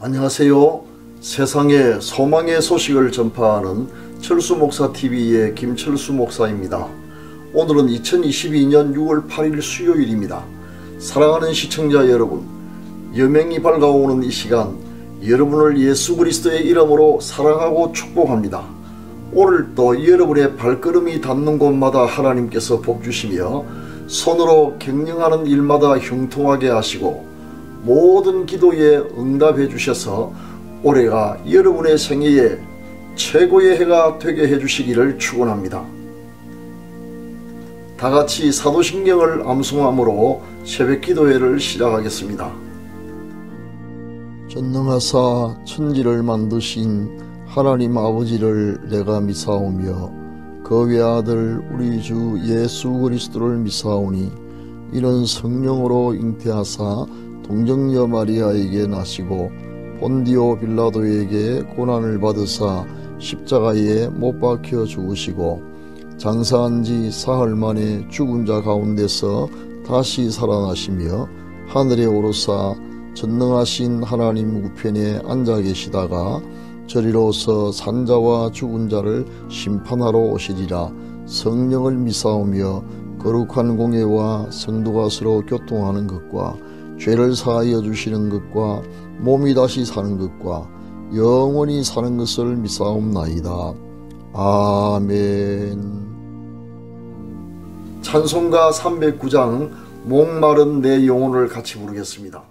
안녕하세요. 세상에 소망의 소식을 전파하는 철수목사TV의 김철수 목사입니다. 오늘은 2022년 6월 8일 수요일입니다. 사랑하는 시청자 여러분, 여명이 밝아오는 이 시간 여러분을 예수 그리스도의 이름으로 사랑하고 축복합니다. 오늘도 여러분의 발걸음이 닿는 곳마다 하나님께서 복주시며 손으로 경영하는 일마다 형통하게 하시고 모든 기도에 응답해 주셔서 올해가 여러분의 생애에 최고의 해가 되게 해주시기를 축원합니다. 다같이 사도신경을 암송함으로 새벽기도회를 시작하겠습니다. 전능하사 천지를 만드신 하나님 아버지를 내가 미사오며 그 외아들 우리 주 예수 그리스도를 미사오니 이는 성령으로 잉태하사 동정녀 마리아에게 나시고 본디오 빌라도에게 고난을 받으사 십자가에 못 박혀 죽으시고 장사한 지 사흘 만에 죽은 자 가운데서 다시 살아나시며 하늘에 오르사 전능하신 하나님 우편에 앉아 계시다가 저리로서 산자와 죽은 자를 심판하러 오시리라. 성령을 미사오며 거룩한 공예와 성도가 서로 교통하는 것과 죄를 사하여 주시는 것과 몸이 다시 사는 것과 영원히 사는 것을 미사옵나이다. 아멘. 찬송가 309장 목마른 내 영혼을 같이 부르겠습니다.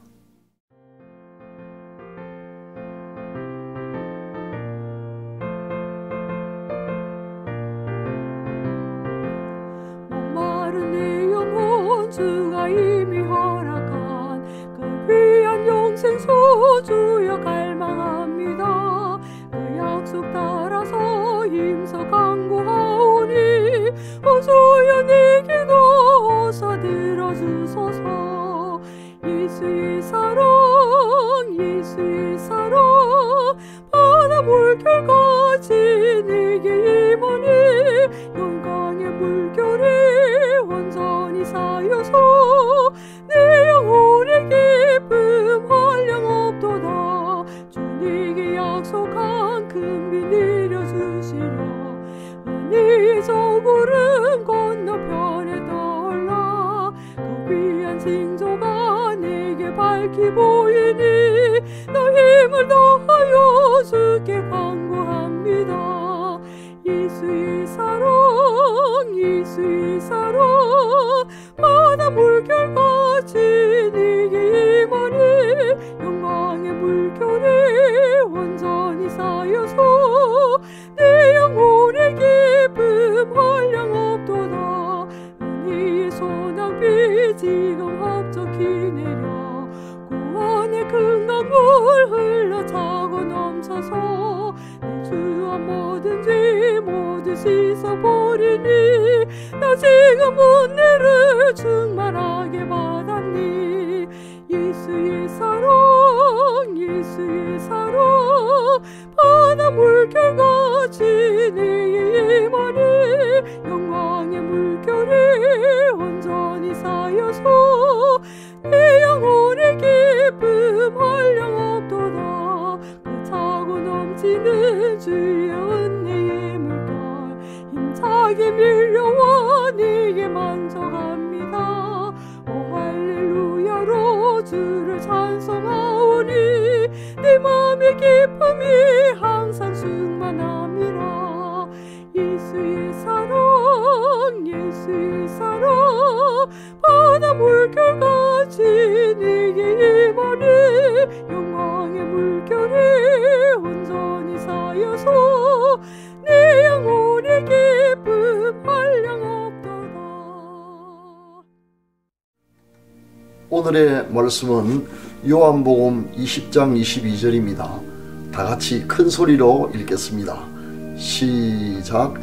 목마른 내 영혼 주가 이미 허락한 그 귀한 영생수 주여 갈망합니다. 그 약속 따라서 힘써 간구하오니 오 주여 내 기도 어서 들어주소서. 예수의 사랑 예수의 사랑 바다 물결같이 내게 임하니 영광의 물결이 온전히 쌓여서 내 영혼의 기쁨 한량없도다. 주님께 약속한 큰비 내려주시려 은혜의 저구름 건너편에 떠올라 그 귀한 징조가 내게 밝히 보이니 너 힘을 더하여 주께 간구합니다. 예수의 사랑 예수의 사랑 바다 물결같이 내게 임하니 영광의 물결이 온전히 쌓여서 내 영혼의 기쁨 한량없도다. 은혜의 소낙비 지금 합적히 내려 구원의 큰 강물 흘러 차고 넘쳐서 내 주와 모든 죄 모두 씻어버리니 나 지금 은혜를 충만하게 받았니. 예수의 사랑 예수의 사랑 바다 물결같이 내게 임하니 영광의 물결이 온전히 쌓여서 내 영혼의 기쁨 한량없도다. 그 차고 넘치는 주의 은혜의 물결 힘차게 밀려와 내게 만져갑니다. 오 할렐루야로 주를 찬송하오니 내 맘의 기쁨이 항상 충만함이라. 예수의 사랑 예수의 사랑 바다 물결같이 내게 임하니 영광의 물결이 온전히 쌓여서 내 영혼의 기쁨 한량없도다. 오늘의 말씀은 요한복음 20장 22절입니다. 다같이 큰 소리로 읽겠습니다. 시작.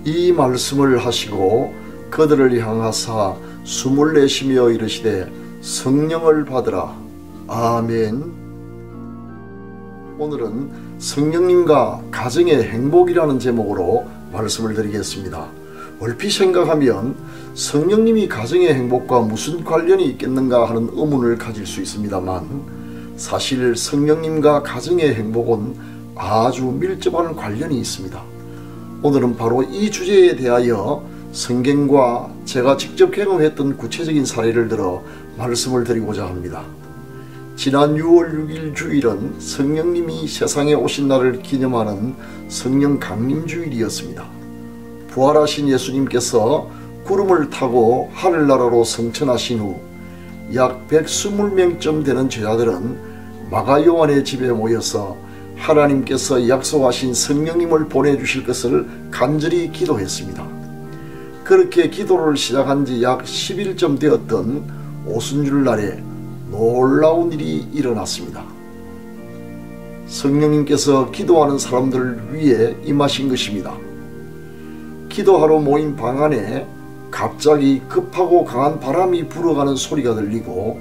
이 말씀을 하시고 그들을 향하사 숨을 내쉬며 이르시되 성령을 받으라. 아멘. 오늘은 성령님과 가정의 행복이라는 제목으로 말씀을 드리겠습니다. 얼핏 생각하면 성령님이 가정의 행복과 무슨 관련이 있겠는가 하는 의문을 가질 수 있습니다만, 사실 성령님과 가정의 행복은 아주 밀접한 관련이 있습니다. 오늘은 바로 이 주제에 대하여 성경과 제가 직접 경험했던 구체적인 사례를 들어 말씀을 드리고자 합니다. 지난 6월 6일 주일은 성령님이 세상에 오신 날을 기념하는 성령 강림주일이었습니다. 부활하신 예수님께서 구름을 타고 하늘나라로 승천하신 후 약 120명쯤 되는 제자들은 마가 요한의 집에 모여서 하나님께서 약속하신 성령님을 보내주실 것을 간절히 기도했습니다. 그렇게 기도를 시작한 지 약 10일쯤 되었던 오순절 날에 놀라운 일이 일어났습니다. 성령님께서 기도하는 사람들 위에 임하신 것입니다. 기도하러 모인 방 안에 갑자기 급하고 강한 바람이 불어가는 소리가 들리고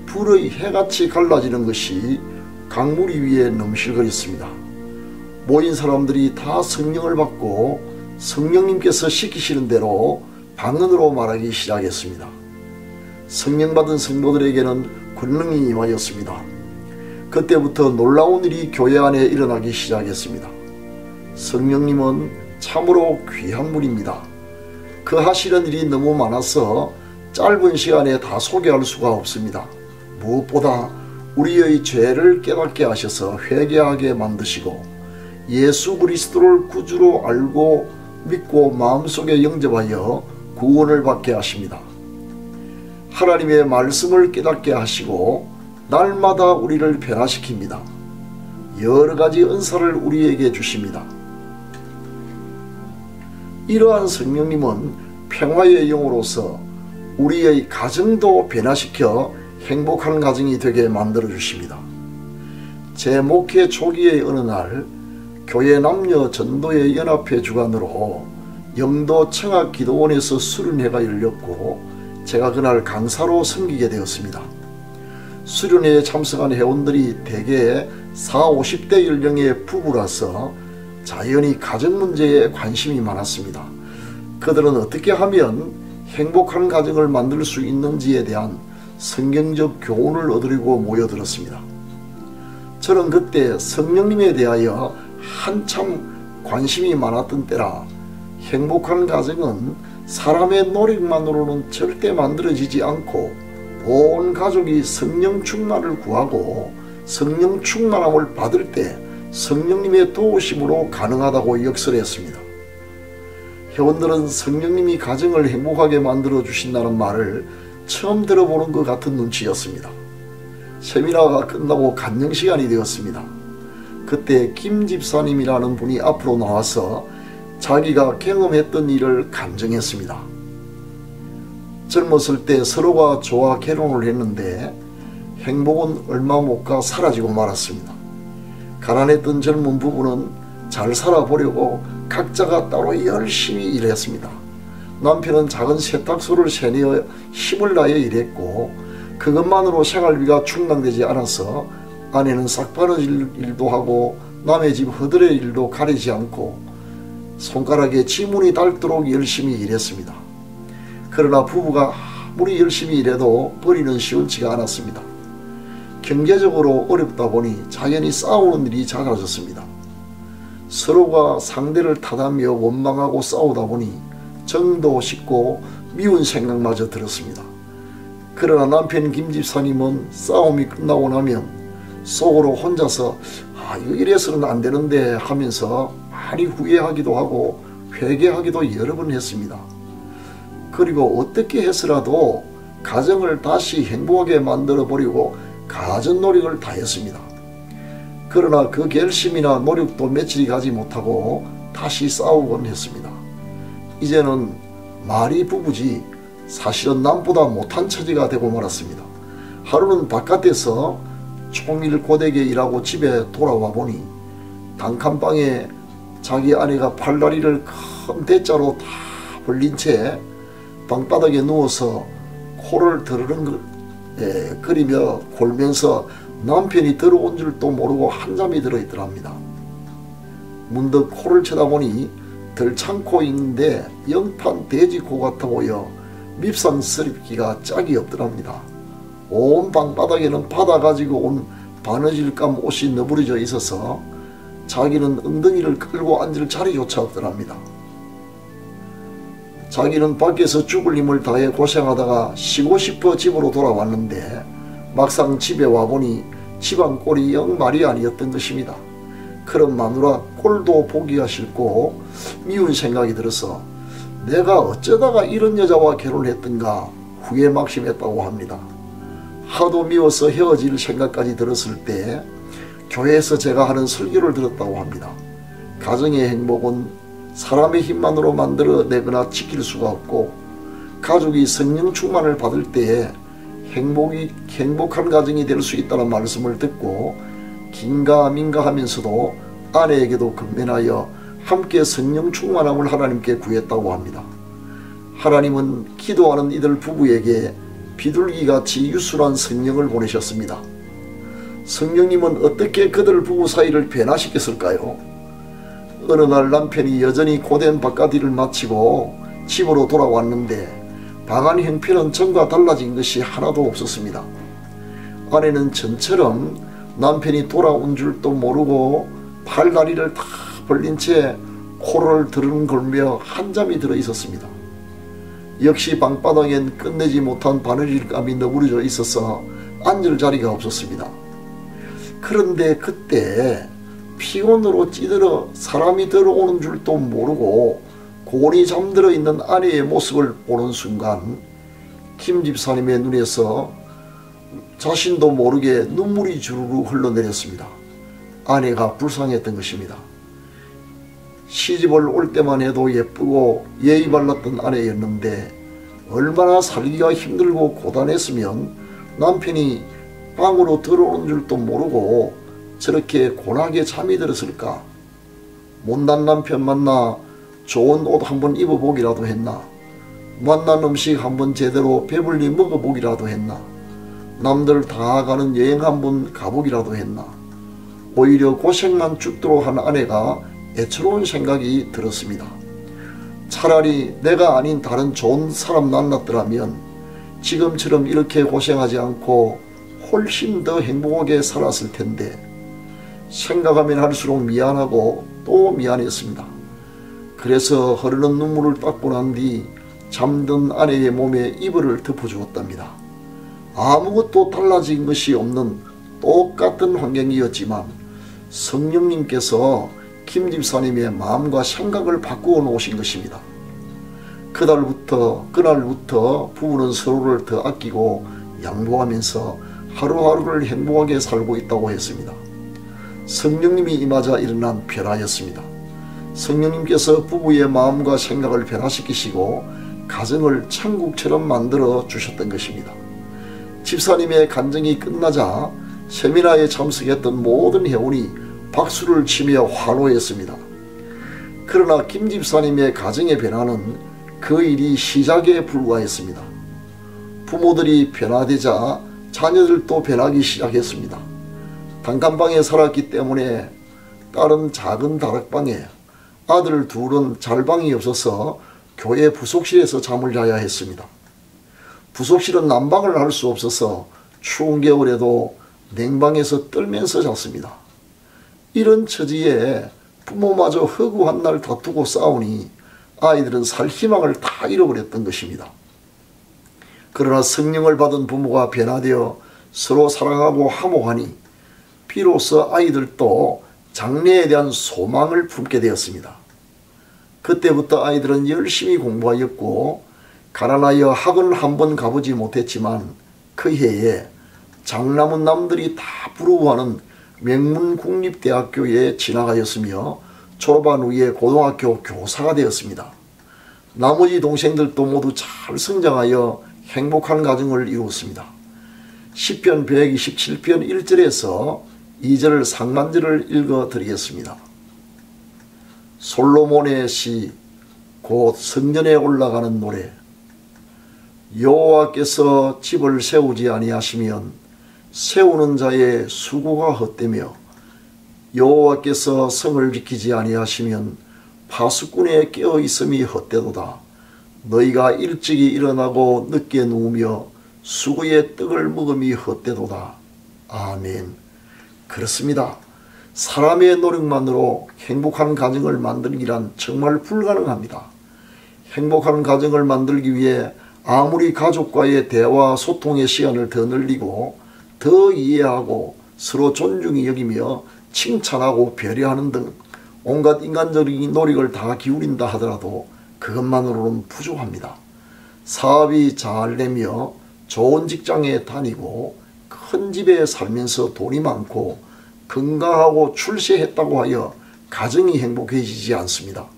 불의 해같이 갈라지는 것이 강물 위에 넘실거렸습니다. 모인 사람들이 다 성령을 받고 성령님께서 시키시는 대로 방언으로 말하기 시작했습니다. 성령 받은 성도들에게는 권능이 임하였습니다. 그때부터 놀라운 일이 교회 안에 일어나기 시작했습니다. 성령님은 참으로 귀한 분입니다. 그 하시는 일이 너무 많아서 짧은 시간에 다 소개할 수가 없습니다. 무엇보다 우리의 죄를 깨닫게 하셔서 회개하게 만드시고 예수 그리스도를 구주로 알고 믿고 마음속에 영접하여 구원을 받게 하십니다. 하나님의 말씀을 깨닫게 하시고 날마다 우리를 변화시킵니다. 여러가지 은사를 우리에게 주십니다. 이러한 성령님은 평화의 영으로서 우리의 가정도 변화시켜 행복한 가정이 되게 만들어 주십니다. 제 목회 초기의 어느 날 교회 남녀 전도의 연합회 주관으로 영도 청학 기도원에서 수련회가 열렸고 제가 그날 강사로 섬기게 되었습니다. 수련회에 참석한 회원들이 대개 40, 50대 연령의 부부라서 자연히 가정 문제에 관심이 많았습니다. 그들은 어떻게 하면 행복한 가정을 만들 수 있는지에 대한 성경적 교훈을 얻으려고 모여들었습니다. 저는 그때 성령님에 대하여 한참 관심이 많았던 때라 행복한 가정은 사람의 노력만으로는 절대 만들어지지 않고 온 가족이 성령 충만을 구하고 성령 충만함을 받을 때 성령님의 도우심으로 가능하다고 역설했습니다. 회원들은 성령님이 가정을 행복하게 만들어 주신다는 말을 처음 들어보는 것 같은 눈치였습니다. 세미나가 끝나고 간증시간이 되었습니다. 그때 김 집사님이라는 분이 앞으로 나와서 자기가 경험했던 일을 간증했습니다. 젊었을 때 서로가 좋아 결혼을 했는데 행복은 얼마 못 가 사라지고 말았습니다. 가난했던 젊은 부부는 잘 살아보려고 각자가 따로 열심히 일했습니다. 남편은 작은 세탁소를 세내어 힘을 다해 일했고 그것만으로 생활비가 충당되지 않아서 아내는 싹바느질 일도 하고 남의 집 허드렛 일도 가리지 않고 손가락에 지문이 닳도록 열심히 일했습니다. 그러나 부부가 아무리 열심히 일해도 벌이는 시원치가 않았습니다. 경제적으로 어렵다 보니 자연히 싸우는 일이 잦아졌습니다. 서로가 상대를 탓하며 원망하고 싸우다 보니 정도 식고 미운 생각마저 들었습니다. 그러나 남편 김 집사님은 싸움이 끝나고 나면 속으로 혼자서 이거 이래서는 안 되는데 하면서 많이 후회하기도 하고 회개하기도 여러 번 했습니다. 그리고 어떻게 해서라도 가정을 다시 행복하게 만들어 보려고 가전 노력을 다했습니다. 그러나 그 결심이나 노력도 며칠이 가지 못하고 다시 싸우곤 했습니다. 이제는 말이 부부지 사실은 남보다 못한 처지가 되고 말았습니다. 하루는 바깥에서 종일 고되게 일하고 집에 돌아와 보니 단칸방에 자기 아내가 팔다리를 큰 대자로 다 벌린 채 방바닥에 누워서 코를 드르릉 그리며 골면서 남편이 들어온 줄도 모르고 한잠이 들어있더랍니다. 문득 코를 쳐다보니 덜 참고 있는데 영탄 돼지코 같아 보여 밉상스럽기가 짝이 없더랍니다. 온 방바닥에는 받아가지고 온 바느질감 옷이 너부러져 있어서 자기는 엉덩이를 끌고 앉을 자리조차 없더랍니다. 자기는 밖에서 죽을 힘을 다해 고생하다가 쉬고 싶어 집으로 돌아왔는데 막상 집에 와보니 집안 꼴이 영 말이 아니었던 것입니다. 그런 마누라 꼴도 보기가 싫고 미운 생각이 들어서 내가 어쩌다가 이런 여자와 결혼했던가 후회 막심했다고 합니다. 하도 미워서 헤어질 생각까지 들었을 때 교회에서 제가 하는 설교를 들었다고 합니다. 가정의 행복은 사람의 힘만으로 만들어내거나 지킬 수가 없고 가족이 성령 충만을 받을 때에 행복한 가정이 될 수 있다는 말씀을 듣고 긴가민가 하면서도 아내에게도 건면하여 함께 성령 충만함을 하나님께 구했다고 합니다. 하나님은 기도하는 이들 부부에게 비둘기같이 유순한 성령을 보내셨습니다. 성령님은 어떻게 그들 부부 사이를 변화시켰을까요? 어느 날 남편이 여전히 고된 바깥일을 마치고 집으로 돌아왔는데 방안 형편은 전과 달라진 것이 하나도 없었습니다. 아내는 전처럼 남편이 돌아온 줄도 모르고 팔다리를 다 벌린 채 코를 드르렁거리며 한잠이 들어 있었습니다. 역시 방바닥엔 끝내지 못한 바느질감이 너부러져 있어서 앉을 자리가 없었습니다. 그런데 그때 피곤으로 찌들어 사람이 들어오는 줄도 모르고 곤히 잠들어 있는 아내의 모습을 보는 순간 김 집사님의 눈에서 자신도 모르게 눈물이 주르르 흘러내렸습니다. 아내가 불쌍했던 것입니다. 시집을 올 때만 해도 예쁘고 예의 발랐던 아내였는데 얼마나 살기가 힘들고 고단했으면 남편이 방으로 들어오는 줄도 모르고 저렇게 고나게 잠이 들었을까? 못난 남편 만나 좋은 옷 한번 입어보기라도 했나? 맛난 음식 한번 제대로 배불리 먹어보기라도 했나? 남들 다 가는 여행 한번 가보기라도 했나? 오히려 고생만 죽도록 한 아내가 애처로운 생각이 들었습니다. 차라리 내가 아닌 다른 좋은 사람 만났더라면 지금처럼 이렇게 고생하지 않고 훨씬 더 행복하게 살았을 텐데 생각하면 할수록 미안하고 또 미안했습니다. 그래서 흐르는 눈물을 닦고 난 뒤 잠든 아내의 몸에 이불을 덮어주었답니다. 아무것도 달라진 것이 없는 똑같은 환경이었지만 성령님께서 김 집사님의 마음과 생각을 바꾸어 놓으신 것입니다. 그날부터 부부는 서로를 더 아끼고 양보하면서 하루하루를 행복하게 살고 있다고 했습니다. 성령님이 임하자 일어난 변화였습니다. 성령님께서 부부의 마음과 생각을 변화시키시고 가정을 천국처럼 만들어 주셨던 것입니다. 집사님의 간증이 끝나자 세미나에 참석했던 모든 회원이 박수를 치며 환호했습니다. 그러나 김 집사님의 가정의 변화는 그 일이 시작에 불과했습니다. 부모들이 변화되자 자녀들도 변하기 시작했습니다. 단칸방에 살았기 때문에 딸은 작은 다락방에, 아들 둘은 잘방이 없어서 교회 부속실에서 잠을 자야 했습니다. 부속실은 난방을 할 수 없어서 추운 겨울에도 냉방에서 떨면서 잤습니다. 이런 처지에 부모마저 허구 한 날 다투고 싸우니 아이들은 살 희망을 다 잃어버렸던 것입니다. 그러나 성령을 받은 부모가 변화되어 서로 사랑하고 화목하니 비로소 아이들도 장래에 대한 소망을 품게 되었습니다. 그때부터 아이들은 열심히 공부하였고 가난하여 학원 한 번 가보지 못했지만 그 해에 장남은 남들이 다 부러워하는 명문국립대학교에 진학하였으며 졸업한 후에 고등학교 교사가 되었습니다. 나머지 동생들도 모두 잘 성장하여 행복한 가정을 이루었습니다. 시편 127편 1절에서 2절 상반절을 읽어드리겠습니다. 솔로몬의 시, 곧 성전에 올라가는 노래. 여호와께서 집을 세우지 아니하시면 세우는 자의 수고가 헛되며 여호와께서 성을 지키지 아니하시면 파수꾼에 깨어 있음이 헛되도다. 너희가 일찍이 일어나고 늦게 누우며 수구의 떡을 먹음이 헛되도다. 아멘. 그렇습니다. 사람의 노력만으로 행복한 가정을 만들기란 정말 불가능합니다. 행복한 가정을 만들기 위해 아무리 가족과의 대화 소통의 시간을 더 늘리고 더 이해하고 서로 존중히 여기며 칭찬하고 배려하는 등 온갖 인간적인 노력을 다 기울인다 하더라도 그것만으로는 부족합니다. 사업이 잘 되며 좋은 직장에 다니고 큰 집에 살면서 돈이 많고 건강하고 출세했다고 하여 가정이 행복해지지 않습니다.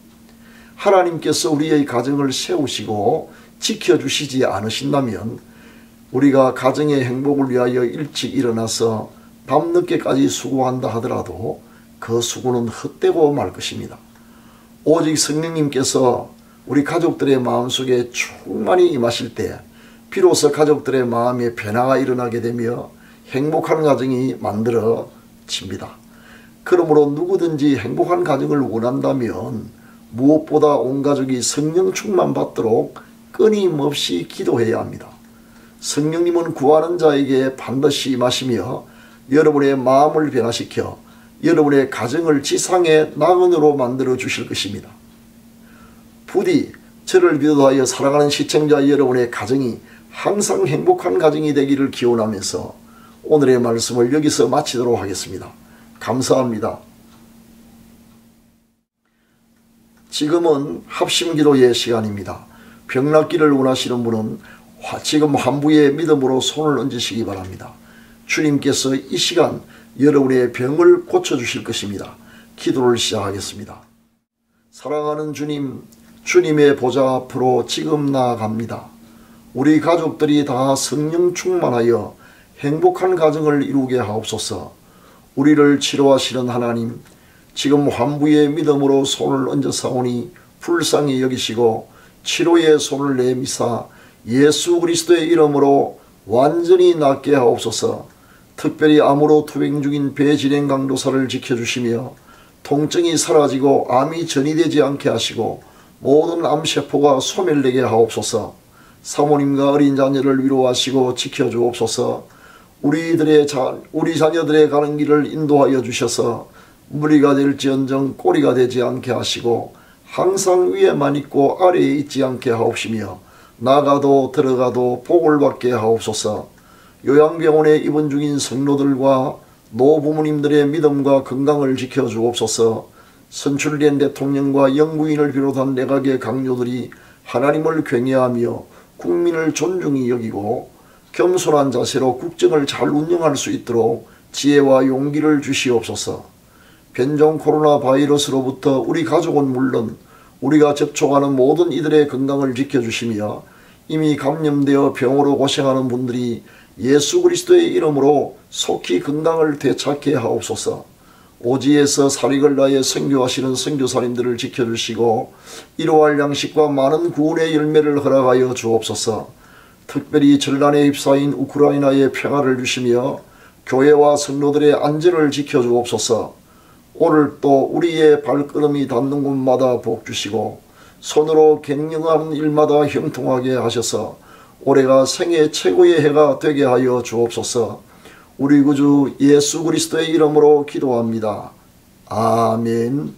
하나님께서 우리의 가정을 세우시고 지켜주시지 않으신다면 우리가 가정의 행복을 위하여 일찍 일어나서 밤늦게까지 수고한다 하더라도 그 수고는 헛되고 말 것입니다. 오직 성령님께서 우리 가족들의 마음속에 충만히 임하실 때 비로소 가족들의 마음에 변화가 일어나게 되며 행복한 가정이 만들어집니다. 그러므로 누구든지 행복한 가정을 원한다면 무엇보다 온 가족이 성령 충만 받도록 끊임없이 기도해야 합니다. 성령님은 구하는 자에게 반드시 임하시며 여러분의 마음을 변화시켜 여러분의 가정을 지상의 낙원으로 만들어 주실 것입니다. 부디 저를 비롯하여 사랑하는 시청자 여러분의 가정이 항상 행복한 가정이 되기를 기원하면서 오늘의 말씀을 여기서 마치도록 하겠습니다. 감사합니다. 지금은 합심기도의 시간입니다. 병낫기를 원하시는 분은 지금 환부의 믿음으로 손을 얹으시기 바랍니다. 주님께서 이 시간 여러분의 병을 고쳐주실 것입니다. 기도를 시작하겠습니다. 사랑하는 주님, 주님의 보좌 앞으로 지금 나아갑니다. 우리 가족들이 다 성령 충만하여 행복한 가정을 이루게 하옵소서. 우리를 치료하시는 하나님, 지금 환부의 믿음으로 손을 얹어사오니 불쌍히 여기시고 치료의 손을 내미사 예수 그리스도의 이름으로 완전히 낫게 하옵소서. 특별히 암으로 투병 중인 배진행 강도사를 지켜주시며 통증이 사라지고 암이 전이되지 않게 하시고 모든 암세포가 소멸되게 하옵소서. 사모님과 어린 자녀를 위로하시고 지켜주옵소서. 우리 자녀들의 가는 길을 인도하여 주셔서 무리가 될지언정 꼬리가 되지 않게 하시고 항상 위에만 있고 아래에 있지 않게 하옵시며 나가도 들어가도 복을 받게 하옵소서. 요양병원에 입원 중인 성로들과 노부모님들의 믿음과 건강을 지켜주옵소서. 선출된 대통령과 영부인을 비롯한 내각의 강요들이 하나님을 경외하며 국민을 존중히 여기고 겸손한 자세로 국정을 잘 운영할 수 있도록 지혜와 용기를 주시옵소서. 변종 코로나 바이러스로부터 우리 가족은 물론 우리가 접촉하는 모든 이들의 건강을 지켜주시며 이미 감염되어 병으로 고생하는 분들이 예수 그리스도의 이름으로 속히 건강을 되찾게 하옵소서. 오지에서 사릭을 다해 선교하시는 선교사님들을 지켜주시고 이로할 양식과 많은 구원의 열매를 허락하여 주옵소서. 특별히 전란에 휩싸인 우크라이나에 평화를 주시며 교회와 성도들의 안전을 지켜주옵소서. 오늘 또 우리의 발걸음이 닿는 곳마다 복주시고 손으로 갱령하는 일마다 형통하게 하셔서 올해가 생애 최고의 해가 되게 하여 주옵소서. 우리 구주 예수 그리스도의 이름으로 기도합니다. 아멘.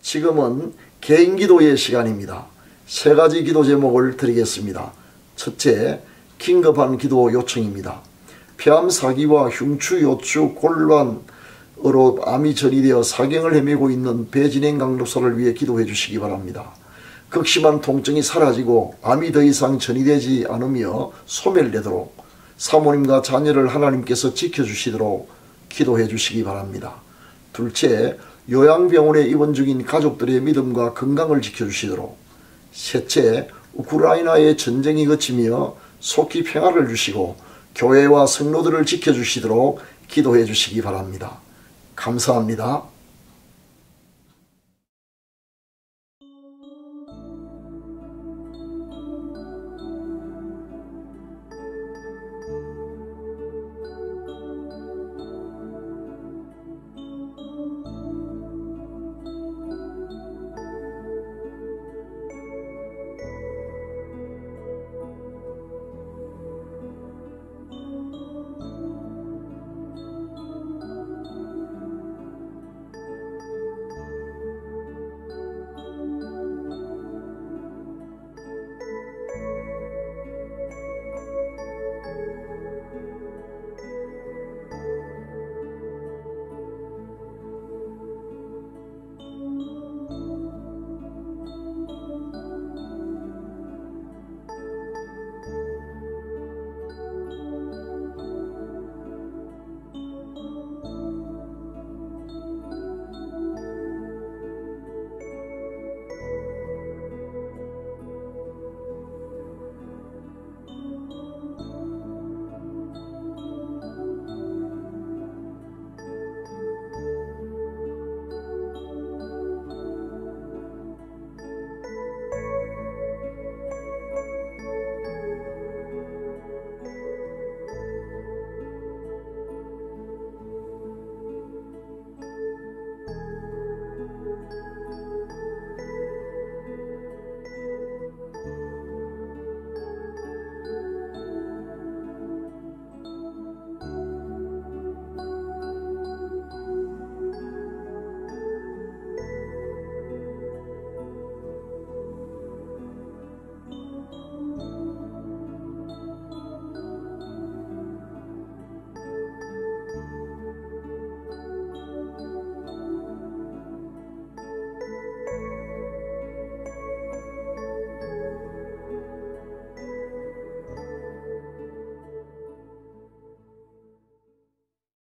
지금은 개인기도의 시간입니다. 세 가지 기도 제목을 드리겠습니다. 첫째, 긴급한 기도 요청입니다. 폐암 사기와 흉추, 요추, 곤란으로 암이 전이되어 사경을 헤매고 있는 배진행 강도사를 위해 기도해 주시기 바랍니다. 극심한 통증이 사라지고 암이 더 이상 전이되지 않으며 소멸되도록 사모님과 자녀를 하나님께서 지켜주시도록 기도해 주시기 바랍니다. 둘째, 요양병원에 입원 중인 가족들의 믿음과 건강을 지켜주시도록. 셋째, 우크라이나의 전쟁이 그치며 속히 평화를 주시고 교회와 성도들을 지켜주시도록 기도해 주시기 바랍니다. 감사합니다.